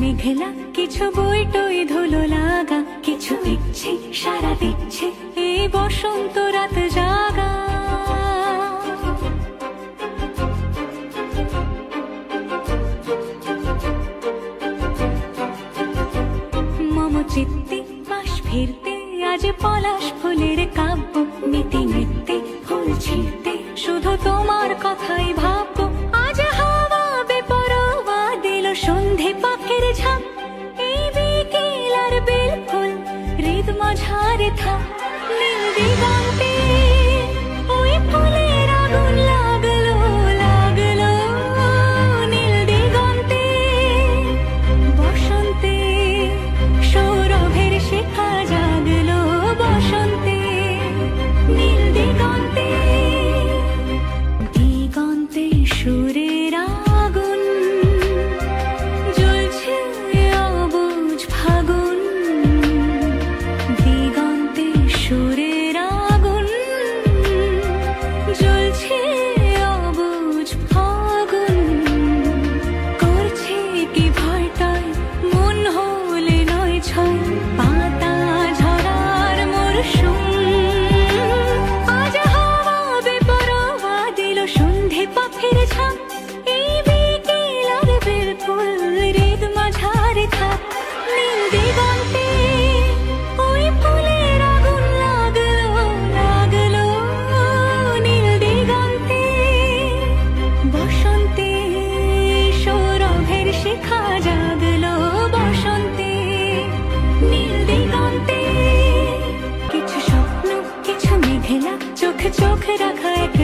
মেঘলা কিছু বই টই ধুলো লাগা, কিছু ইচ্ছে সারা দিচ্ছে এই বসন্ত রাত জাগা। মম চিত্তে পাশ ফিরতে আজ পলাশ ফুলের কাব্য, নিতে নিতে ফুল ছিঁড়তে শুধু তোমার কথাই ভাববো। আজ হাওয়া বেপরোয়া দিল সন্ধে পাখির ঝাঁপ, এই বিকেল আর বেল ফুল হৃদ মাঝারে থাম। নীল দিগন্তে ওই ফুলের আগুন লাগলো লাগলো, নীল দিগন্তে বসন্তে সৌরভের শিখা জাগলো বসন্তে। নীল দিগন্তে দিগন্তে সুরের আগুন জ্বলছে অবুঝ ফাগুন, দিগন্তে সুরের আগুন জ্বলছে অবুঝ ফাগুন। করছে কি ভয়টায় মন হলে নয় ছয়, পাতা ঝরার মরশুম। আজ হাওয়া বেপরোয়া দিল সন্ধে পাখির ঝাঁপ, এই বিকেল আর বেল ফুল হৃদ মাঝারে থাক। নীল দিগন্তে ওই ফুলের আগুন লাগলো লাগলো, নীল দিগন্তে বসন্তে সৌরভের শিখা জাগলো বসন্তে। নীল দিগন্তে কিছু স্বপ্ন কিছু মেঘলা, চোখ চোখ রাখা এক